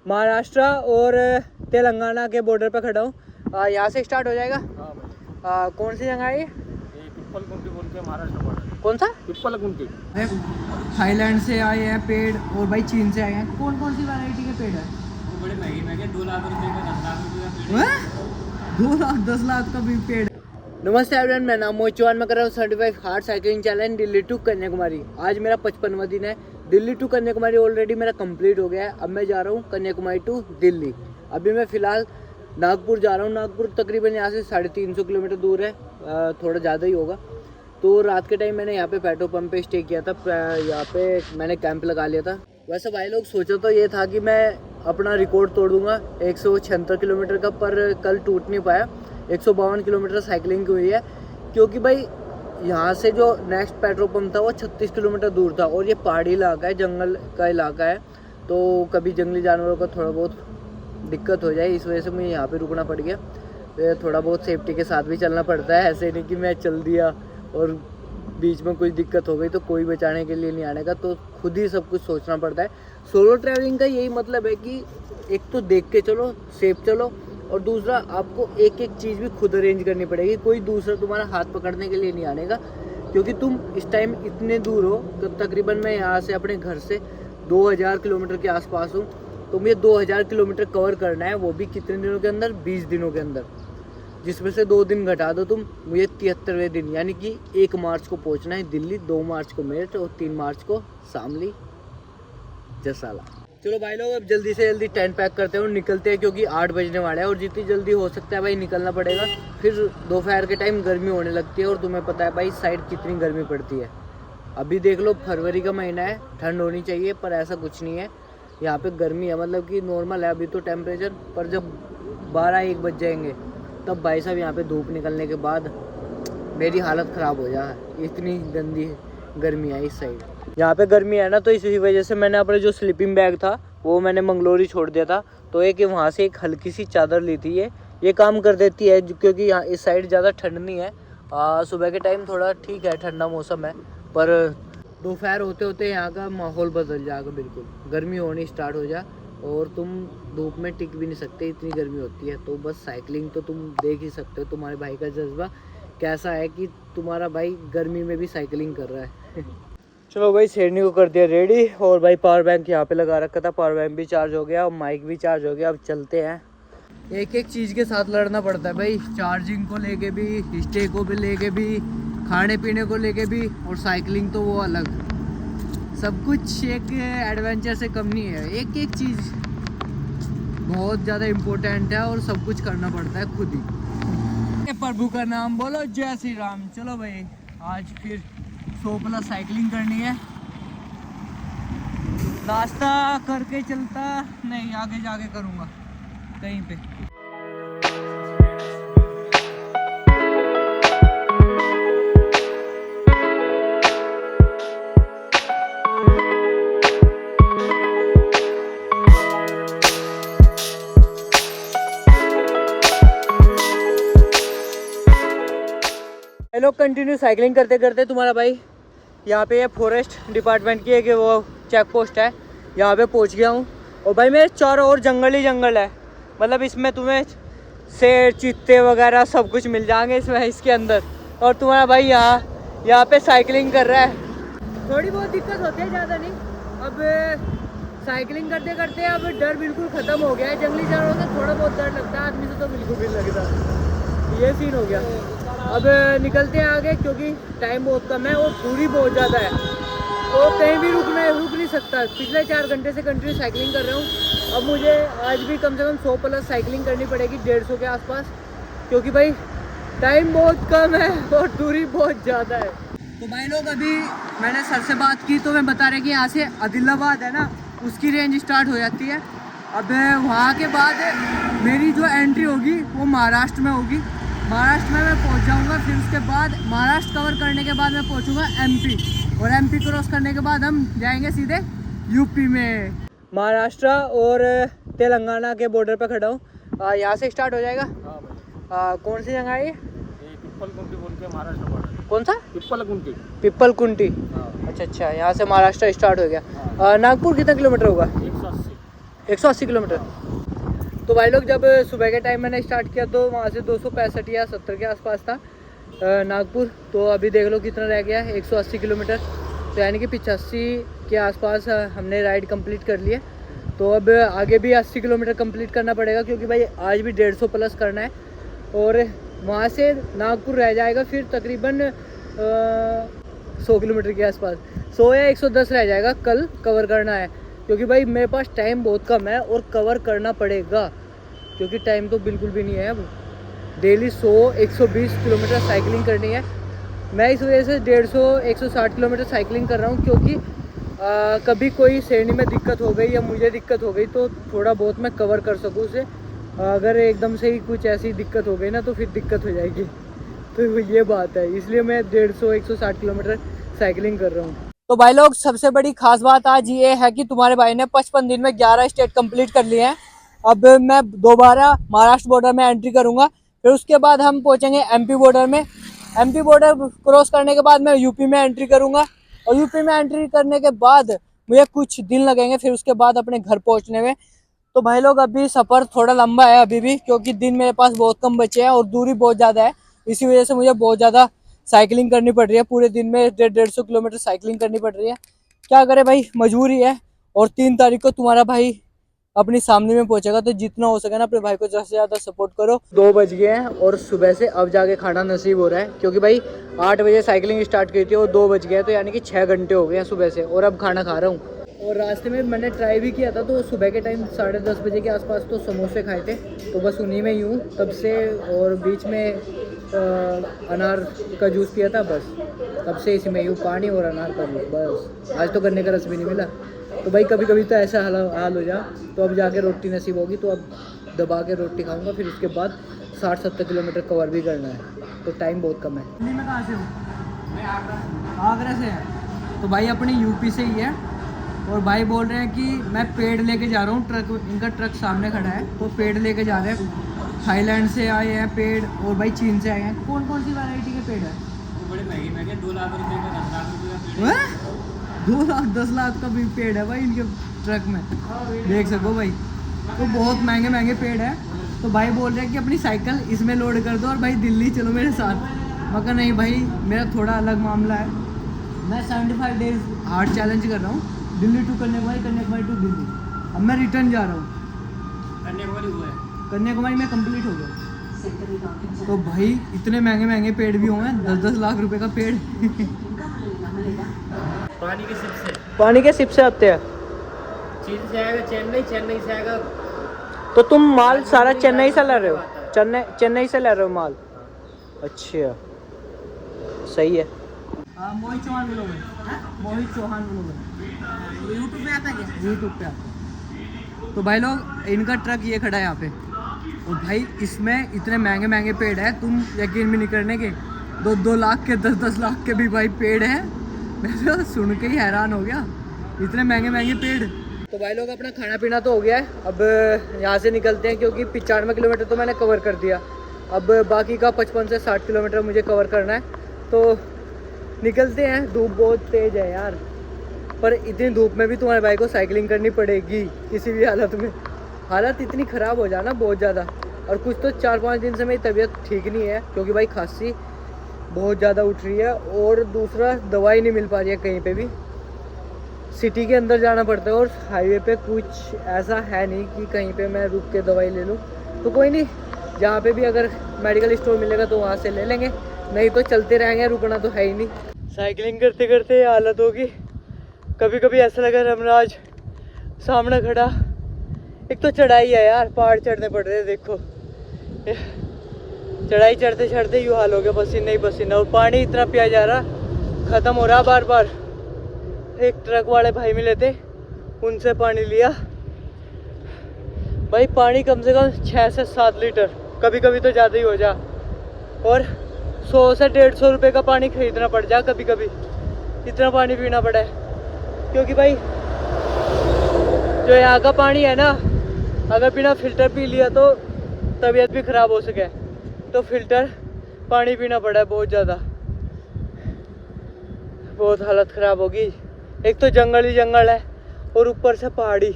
महाराष्ट्र और तेलंगाना के बॉर्डर पे खड़ा हूँ। यहाँ से स्टार्ट हो जाएगा। हाँ भाई। कौन सी जगह है ये? पिप्पलकुंटी बोल के महाराष्ट्र बॉर्डर। कौन सा? पिप्पलकुंटी। थाईलैंड से आए हैं पेड़ और भाई चीन से आए हैं। कौन कौन सी वैरायटी के पेड़ है? वो बड़े महंगे 2 लाख रुपए का 10 लाख रुपए का पेड़। 2 लाख 10 लाख का भी पेड़। नमस्ते एवरीवन, मैं नाम मोहित चौहान। मैं कर रहा हूँ certified hard cycling challenge Delhi to Kanyakumari. आज मेरा 55वां दिन है। दिल्ली टू कन्याकुमारी ऑलरेडी मेरा कंप्लीट हो गया है। अब मैं जा रहा हूँ कन्याकुमारी टू दिल्ली। अभी मैं फ़िलहाल नागपुर जा रहा हूँ। नागपुर तकरीबन यहाँ से 350 किलोमीटर दूर है, थोड़ा ज़्यादा ही होगा। तो रात के टाइम मैंने यहाँ पे पेट्रोल पंप पे स्टे किया था। यहाँ पे मैंने कैंप लगा लिया था। वैसे भाई लोग सोचा तो ये था कि मैं अपना रिकॉर्ड तोड़ दूंगा 176 किलोमीटर का, पर कल टूट नहीं पाया। 152 किलोमीटर साइकिलिंग की हुई है, क्योंकि भाई यहाँ से जो नेक्स्ट पेट्रोल पंप था वो 36 किलोमीटर दूर था और ये पहाड़ी इलाका है, जंगल का इलाका है। तो कभी जंगली जानवरों का थोड़ा बहुत दिक्कत हो जाए, इस वजह से मुझे यहाँ पे रुकना पड़ गया। तो थोड़ा बहुत सेफ्टी के साथ भी चलना पड़ता है। ऐसे नहीं कि मैं चल दिया और बीच में कोई दिक्कत हो गई तो कोई बचाने के लिए नहीं आने का, तो खुद ही सब कुछ सोचना पड़ता है। सोलो ट्रैवलिंग का यही मतलब है कि एक तो देख के चलो, सेफ चलो, और दूसरा आपको एक एक चीज़ भी खुद अरेंज करनी पड़ेगी। कोई दूसरा तुम्हारा हाथ पकड़ने के लिए नहीं आने का, क्योंकि तुम इस टाइम इतने दूर हो। तो तकरीबन मैं यहाँ से अपने घर से 2000 किलोमीटर के आसपास हूँ। तो मुझे 2000 किलोमीटर कवर करना है, वो भी कितने दिनों के अंदर? 20 दिनों के अंदर, जिसमें से 2 दिन घटा दो तुम। मुझे 73वें दिन यानी कि 1 मार्च को पहुँचना है दिल्ली, 2 मार्च को मेरठ और 3 मार्च को शामली जसाला। चलो भाई लोग, अब जल्दी से जल्दी टेंट पैक करते हैं और निकलते हैं, क्योंकि 8 बजने वाले हैं और जितनी जल्दी हो सकता है भाई निकलना पड़ेगा। फिर दोपहर के टाइम गर्मी होने लगती है और तुम्हें पता है भाई साइड कितनी गर्मी पड़ती है। अभी देख लो, फरवरी का महीना है, ठंड होनी चाहिए, पर ऐसा कुछ नहीं है। यहाँ पे गर्मी है, मतलब कि नॉर्मल है अभी तो टेम्परेचर। पर जब 12-1 बज जाएंगे तब भाई साहब यहाँ पे धूप निकलने के बाद मेरी हालत ख़राब हो जाए। इतनी गंदी गर्मी है इस साइड। यहाँ पे गर्मी है ना, तो इसी वजह से मैंने अपने जो स्लीपिंग बैग था वो मैंने मंगलोरी छोड़ दिया था। तो एक वहाँ से एक हल्की सी चादर ली थी, ये काम कर देती है, क्योंकि यहाँ इस साइड ज़्यादा ठंड नहीं है। सुबह के टाइम थोड़ा ठीक है, ठंडा मौसम है, पर दोपहर होते होते यहाँ का माहौल बदल जाएगा। बिल्कुल गर्मी होनी स्टार्ट हो जाए और तुम धूप में टिक भी नहीं सकते, इतनी गर्मी होती है। तो बस साइकिलिंग तो तुम देख ही सकते हो, तुम्हारे भाई का जज्बा कैसा है कि तुम्हारा भाई गर्मी में भी साइकिलिंग कर रहा है। चलो भाई, शेरनी को कर दिया रेडी और भाई पावर बैंक यहाँ पे लगा रखा था। पावर बैंक भी चार्ज हो गया और माइक भी चार्ज हो गया। अब चलते हैं। एक एक चीज़ के साथ लड़ना पड़ता है भाई, चार्जिंग को लेके भी, स्टे को भी लेके भी, खाने पीने को लेके भी, और साइकिलिंग तो वो अलग। सब कुछ एक एडवेंचर से कम नहीं है। एक एक चीज़ बहुत ज़्यादा इम्पोर्टेंट है और सब कुछ करना पड़ता है खुद ही। प्रभु का नाम बोलो, जय श्री राम। चलो भाई, आज फिर 100+ साइकिलिंग करनी है। नाश्ता करके चलता नहीं, आगे जाके करूँगा कहीं पे। लोग कंटिन्यू साइकिलिंग करते करते तुम्हारा भाई यहाँ पे ये फॉरेस्ट डिपार्टमेंट की एक वो चेक पोस्ट है, यहाँ पे पहुँच गया हूँ। और भाई मेरे चारों ओर जंगल ही जंगल है, मतलब इसमें तुम्हें शेर, चीते वगैरह सब कुछ मिल जाएंगे इसके अंदर। और तुम्हारा भाई यहाँ पे साइकिलिंग कर रहा है। थोड़ी बहुत दिक्कत होती है, ज़्यादा नहीं। अब साइकिलिंग करते करते अब डर बिल्कुल ख़त्म हो गया है। जंगली जानवरों से थोड़ा बहुत डर लगता है, आदमी से तो बिल्कुल भी नहीं लगता। ये सीन हो गया। अब निकलते हैं आगे, क्योंकि टाइम बहुत कम है और दूरी बहुत ज़्यादा है, तो कहीं भी रुक नहीं सकता। पिछले 4 घंटे से कंटिन्यू साइकिलिंग कर रहा हूँ। अब मुझे आज भी कम से कम 100+ साइकिलिंग करनी पड़ेगी, 150 के आसपास, क्योंकि भाई टाइम बहुत कम है और दूरी बहुत ज़्यादा है। तो भाई लोग, अभी मैंने सर से बात की तो मैं बता रहे कि यहाँ से आदिलाबाद है ना, उसकी रेंज स्टार्ट हो जाती है। अब वहाँ के बाद मेरी जो एंट्री होगी वो महाराष्ट्र में होगी। महाराष्ट्र में मैं पहुंच जाऊंगा, फिर उसके बाद महाराष्ट्र कवर करने के बाद मैं पहुंचूंगा एमपी, और एमपी क्रॉस करने के बाद हम जाएंगे सीधे यूपी में। महाराष्ट्र और तेलंगाना के बॉर्डर पे खड़ा हूँ। यहाँ से स्टार्ट हो जाएगा। हाँ भाई। कौन सी जगह है ये? पिप्पलकुंटी बोल के महाराष्ट्र बॉर्डर। कौन सा? पिप्पलकुंटी। पिप्पलकुंटी। हाँ। अच्छा, यहाँ से महाराष्ट्र स्टार्ट हो गया। नागपुर कितना किलोमीटर होगा? 180 किलोमीटर। तो भाई लोग जब सुबह के टाइम मैंने स्टार्ट किया तो वहाँ से 265 या 70 के आसपास था नागपुर। तो अभी देख लो कितना रह गया है, 180 किलोमीटर। तो यानी कि 85 के आसपास हमने राइड कंप्लीट कर ली है। तो अब आगे भी 80 किलोमीटर कंप्लीट करना पड़ेगा, क्योंकि भाई आज भी 150 प्लस करना है। और वहाँ से नागपुर रह जाएगा फिर तकरीबन 100 किलोमीटर के आसपास, 100 या 110 रह जाएगा कल कवर करना है। क्योंकि भाई मेरे पास टाइम बहुत कम है और कवर करना पड़ेगा, क्योंकि टाइम तो बिल्कुल भी नहीं है। अब डेली 100-120 किलोमीटर साइकिलिंग करनी है। मैं इस वजह से 150-160 किलोमीटर साइकिलिंग कर रहा हूँ, क्योंकि कभी कोई श्रेणी में दिक्कत हो गई या मुझे दिक्कत हो गई तो थोड़ा बहुत मैं कवर कर सकूँ उसे। अगर एकदम से ही कुछ ऐसी दिक्कत हो गई ना तो फिर दिक्कत हो जाएगी। तो ये बात है, इसलिए मैं 150-160 किलोमीटर साइकिलिंग कर रहा हूँ। तो भाई लोग सबसे बड़ी खास बात आज ये है कि तुम्हारे भाई ने 55 दिन में 11 स्टेट कंप्लीट कर लिए हैं। अब मैं दोबारा महाराष्ट्र बॉर्डर में एंट्री करूंगा, फिर उसके बाद हम पहुंचेंगे एमपी बॉर्डर में। एमपी बॉर्डर क्रॉस करने के बाद मैं यूपी में एंट्री करूंगा, और यूपी में एंट्री करने के बाद मुझे कुछ दिन लगेंगे फिर उसके बाद अपने घर पहुंचने में। तो भाई लोग अभी सफ़र थोड़ा लंबा है अभी भी, क्योंकि दिन मेरे पास बहुत कम बचे हैं और दूरी बहुत ज़्यादा है। इसी वजह से मुझे बहुत ज़्यादा साइकिलिंग करनी पड़ रही है। पूरे दिन में 150 किलोमीटर साइकिलिंग करनी पड़ रही है। क्या करे भाई, मजबूरी है। और 3 तारीख को तुम्हारा भाई अपनी सामने में पहुंचेगा, तो जितना हो सके ना अपने भाई को ज़्यादा से ज़्यादा सपोर्ट करो। 2 बज गए हैं और सुबह से अब जाके खाना नसीब हो रहा है, क्योंकि भाई 8 बजे साइकिलिंग स्टार्ट की थी और 2 बज गए, तो यानी कि 6 घंटे हो गए हैं सुबह से, और अब खाना खा रहा हूँ। और रास्ते में मैंने ट्राई भी किया था, तो सुबह के टाइम 10:30 बजे के आसपास तो समोसे खाए थे, तो बस उन्हीं में ही हूँ तब से। और बीच में अनार का जूस पिया था, बस तब से इसी में ही हूँ, पानी और अनार का जूस बस। आज तो गन्ने का रस भी नहीं मिला। तो भाई कभी कभी तो ऐसा हाल हो जा। तो अब जाके रोटी नसीब होगी, तो अब दबा के रोटी खाऊंगा, फिर उसके बाद 60-70 किलोमीटर कवर भी करना है। तो टाइम बहुत कम है। दिल्ली में कहाँ से हूँ? मैं आगरा से है। तो भाई अपनी यूपी से ही है। और भाई बोल रहे हैं कि मैं पेड़ लेके जा रहा हूँ, ट्रक, इनका ट्रक सामने खड़ा है, तो पेड़ लेके जा रहे हैं। थाईलैंड से आए हैं पेड़, और भाई चीन से आए हैं। कौन कौन सी वैरायटी के पेड़ है? वो बड़े महंगे 2 लाख रुपए का 10 लाख रुपए का पेड़ है। 2 लाख 10 लाख का भी पेड़ है भाई इनके ट्रक में, देख सको भाई। तो बहुत महंगे महंगे पेड़ है। तो भाई बोल रहे हैं कि अपनी साइकिल इसमें लोड कर दो और भाई दिल्ली चलो मेरे साथ। मगर नहीं भाई, मेरा थोड़ा अलग मामला है। मैं 75 डेज हार्ड चैलेंज कर रहा हूँ, दिल्ली टू कन्याकुमारी, कन्याकुमारी टू दिल्ली। अब मैं रिटर्न जा रहा हूँ। कन्याकुमारी हुआ है, कन्याकुमारी में कंप्लीट हो गया। तो भाई इतने महंगे महंगे पेड़ भी होंगे, 10-10 लाख रुपए का पेड़। पानी की सिप से, पानी के सिप से आते हैं। चीन से आएगा चेन्नई, चेन्नई से आएगा। तो तुम माल सारा चेन्नई से ले रहे हो? चेन्नई से ले रहे हो माल? अच्छा, सही है। Mohit Chauhan blogger, Mohit Chauhan blogger YouTube पे आता है क्या? यूट्यूब पे आता है। तो भाई लोग इनका ट्रक ये खड़ा है यहाँ पे, और भाई इसमें इतने महंगे महंगे पेड़ है, तुम यकीन भी नहीं करने के। 2-2 लाख के, 10-10 लाख के भी भाई पेड़ हैं। मैं तो सुन के ही हैरान हो गया, इतने महंगे महंगे पेड़। तो भाई लोग अपना खाना पीना तो हो गया है, अब यहाँ से निकलते हैं, क्योंकि 95 किलोमीटर तो मैंने कवर कर दिया। अब बाकी का 55 से 60 किलोमीटर मुझे कवर करना है, तो निकलते हैं। धूप बहुत तेज़ है यार, पर इतनी धूप में भी तुम्हारे भाई को साइकिलिंग करनी पड़ेगी किसी भी हालत में। हालत इतनी ख़राब हो जाना बहुत ज़्यादा। और कुछ तो 4-5 दिन से मेरी तबीयत ठीक नहीं है, क्योंकि भाई खांसी बहुत ज़्यादा उठ रही है, और दूसरा दवाई नहीं मिल पा रही है कहीं पे भी। सिटी के अंदर जाना पड़ता है, और हाईवे पे कुछ ऐसा है नहीं कि कहीं पे मैं रुक के दवाई ले लूँ। तो कोई नहीं, जहाँ पे भी अगर मेडिकल स्टोर मिलेगा तो वहाँ से ले लेंगे, नहीं तो चलते रहेंगे, रुकना तो है ही नहीं। साइकिलिंग करते करते हालत होगी। कभी कभी ऐसा लगा रमराज सामने खड़ा। एक तो चढ़ाई है यार, पहाड़ चढ़ने पड़ रहे हैं, देखो चढ़ाई चढ़ते चढ़ते यूँ हाल हो गया, पसीना ही पसीना। और पानी इतना पिया जा रहा, ख़त्म हो रहा बार बार। एक ट्रक वाले भाई मिले थे, उनसे पानी लिया। भाई पानी कम से कम 6 से 7 लीटर, कभी कभी तो ज़्यादा ही हो जा। और 100 से 150 रुपये का पानी खरीदना पड़ जा कभी कभी, इतना पानी पीना पड़ा है। क्योंकि भाई जो यहाँ का पानी है ना, अगर बिना फिल्टर पी लिया तो तबीयत भी ख़राब हो सके, तो फिल्टर पानी पीना पड़ा है बहुत ज़्यादा। बहुत हालत ख़राब होगी। एक तो जंगल ही जंगल है, और ऊपर से पहाड़ी,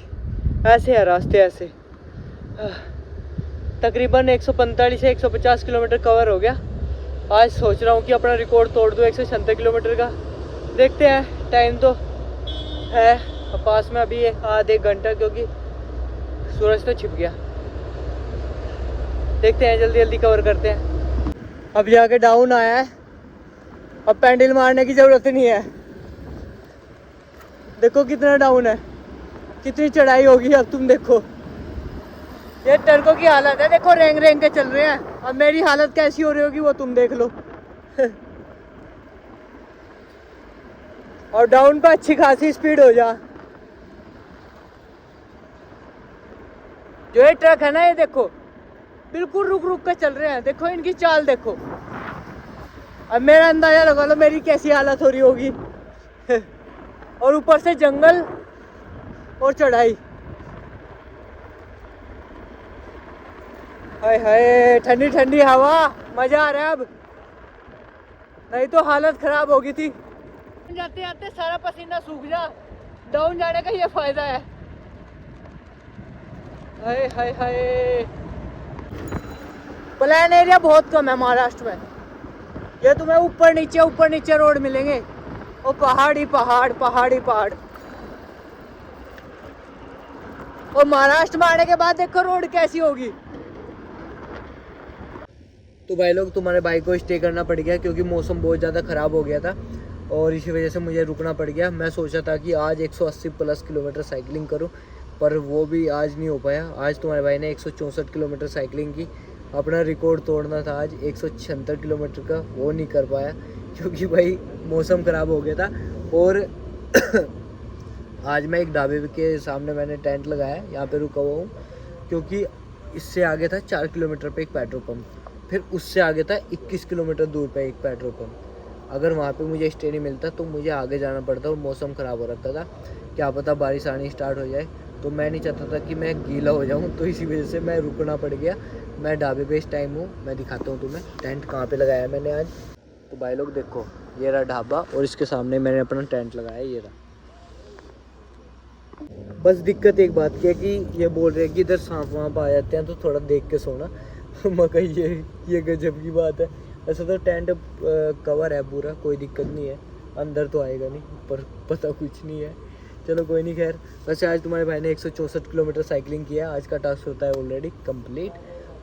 ऐसे है रास्ते ऐसे। तकरीबन 145 से 150 किलोमीटर कवर हो गया। आज सोच रहा हूँ कि अपना रिकॉर्ड तोड़ दूँ 176 किलोमीटर का। देखते हैं, टाइम तो है पास में अभी आध एक घंटा, क्योंकि सूरज तो छिप गया। देखते हैं, जल्दी जल्दी कवर करते हैं। अब जाके डाउन आया है, अब पैंडल मारने की ज़रूरत नहीं है। देखो कितना डाउन है, कितनी चढ़ाई होगी। अब तुम देखो, ये ट्रकों की हालत है, देखो रेंग रेंग के चल रहे हैं। अब मेरी हालत कैसी हो रही होगी वो तुम देख लो। और डाउन पे अच्छी खासी स्पीड हो जा। जो ये ट्रक है ना, ये देखो बिल्कुल रुक रुक कर चल रहे हैं। देखो इनकी चाल देखो। अब मेरा अंदाजा लगा लो मेरी कैसी हालत हो रही होगी। और ऊपर से जंगल और चढ़ाई। हाय हाय, ठंडी ठंडी हवा, मजा आ रहा है। अब नहीं तो हालत खराब हो गई थी। जाते जाते सारा पसीना सूख जा। डाउन जाने का ये फायदा है। हाय हाय हाय, प्लान एरिया बहुत कम है महाराष्ट्र में। ये तुम्हें ऊपर नीचे रोड मिलेंगे, और पहाड़ ही पहाड़, पहाड़ ही पहाड़। और महाराष्ट्र में आने के बाद देखो रोड कैसी होगी। तो भाई लोग, तुम्हारे बाइक को स्टे करना पड़ गया क्योंकि मौसम बहुत ज़्यादा ख़राब हो गया था, और इसी वजह से मुझे रुकना पड़ गया। मैं सोचा था कि आज 180 प्लस किलोमीटर साइकिलिंग करूं, पर वो भी आज नहीं हो पाया। आज तुम्हारे भाई ने 164 किलोमीटर साइकिलिंग की। अपना रिकॉर्ड तोड़ना था आज 176 किलोमीटर का, वो नहीं कर पाया क्योंकि भाई मौसम ख़राब हो गया था। और आज मैं एक ढाबे के सामने मैंने टेंट लगाया, यहाँ पे रुका हुआ हूँ, क्योंकि इससे आगे था 4 किलोमीटर पे एक पेट्रोल पंप, फिर उससे आगे था 21 किलोमीटर दूर पे एक पेट्रोल पंप। अगर वहाँ पे मुझे स्टे नहीं मिलता तो मुझे आगे जाना पड़ता, और मौसम ख़राब हो रखा था, क्या पता बारिश आनी स्टार्ट हो जाए। तो मैं नहीं चाहता था कि मैं गीला हो जाऊँ, तो इसी वजह से मैं रुकना पड़ गया। मैं ढाबे पे इस टाइम हूँ, मैं दिखाता हूँ तुम्हें टेंट कहाँ पे लगाया मैंने आज। तो भाई लोग देखो, ये रहा ढाबा, और इसके सामने मैंने अपना टेंट लगाया, ये रहा। बस दिक्कत एक बात की है कि ये बोल रहे हैं कि इधर सांप वाँप आ जाते हैं, तो थोड़ा देख के सोना। मगर ये गजब की बात है। ऐसा तो टेंट कवर है पूरा, कोई दिक्कत नहीं है, अंदर तो आएगा नहीं, पर पता कुछ नहीं है। चलो कोई नहीं, खैर। वैसे आज तुम्हारे भाई ने 164 किलोमीटर साइकिलिंग किया। आज का टास्क होता है ऑलरेडी कंप्लीट।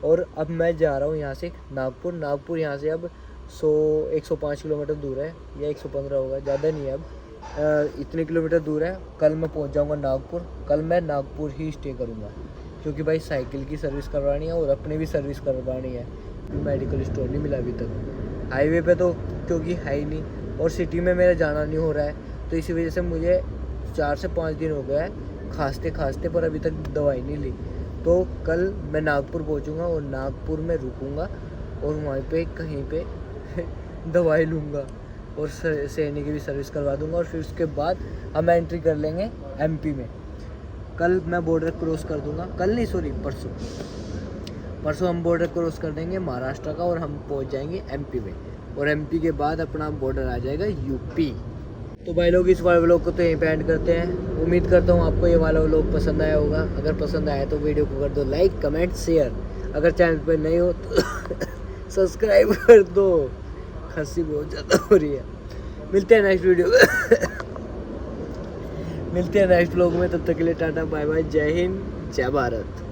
और अब मैं जा रहा हूँ यहाँ से नागपुर यहाँ से अब 105 किलोमीटर दूर है, या 115 होगा, ज़्यादा नहीं है अब। इतने किलोमीटर दूर है। कल मैं पहुँच जाऊँगा नागपुर। कल मैं नागपुर ही स्टे करूँगा, क्योंकि भाई साइकिल की सर्विस करवानी है और अपनी भी सर्विस करवानी है। मेडिकल स्टोर नहीं मिला अभी तक। हाईवे पे तो क्योंकि है ही नहीं, और सिटी में मेरा जाना नहीं हो रहा है, तो इसी वजह से मुझे 4 से 5 दिन हो गया है खांसते, पर अभी तक दवाई नहीं ली। तो कल मैं नागपुर पहुंचूंगा और नागपुर में रुकूंगा, और वहाँ पे कहीं पे दवाई लूँगा, और सैनी की भी सर्विस करवा दूँगा। और फिर उसके बाद हम एंट्री कर लेंगे MP में। कल मैं बॉर्डर क्रॉस कर दूँगा, कल नहीं सॉरी परसों हम बॉर्डर क्रॉस कर देंगे महाराष्ट्र का, और हम पहुंच जाएंगे MP में, और MP के बाद अपना बॉर्डर आ जाएगा UP। तो भाई लोग, इस वाले व्लॉग को तो यहीं पे एंड करते हैं। उम्मीद करता हूँ आपको ये वाला व्लॉग पसंद आया होगा। अगर पसंद आया तो वीडियो को कर दो लाइक, कमेंट, शेयर। अगर चैनल पर नहीं हो तो सब्सक्राइब कर दो। खस्सी बहुत ज़्यादा हो रही है। मिलते हैं नेक्स्ट वीडियो मिलते हैं नेक्स्ट व्लॉग में। तब तक के लिए टाटा बाय बाय, जय हिंद, जय भारत।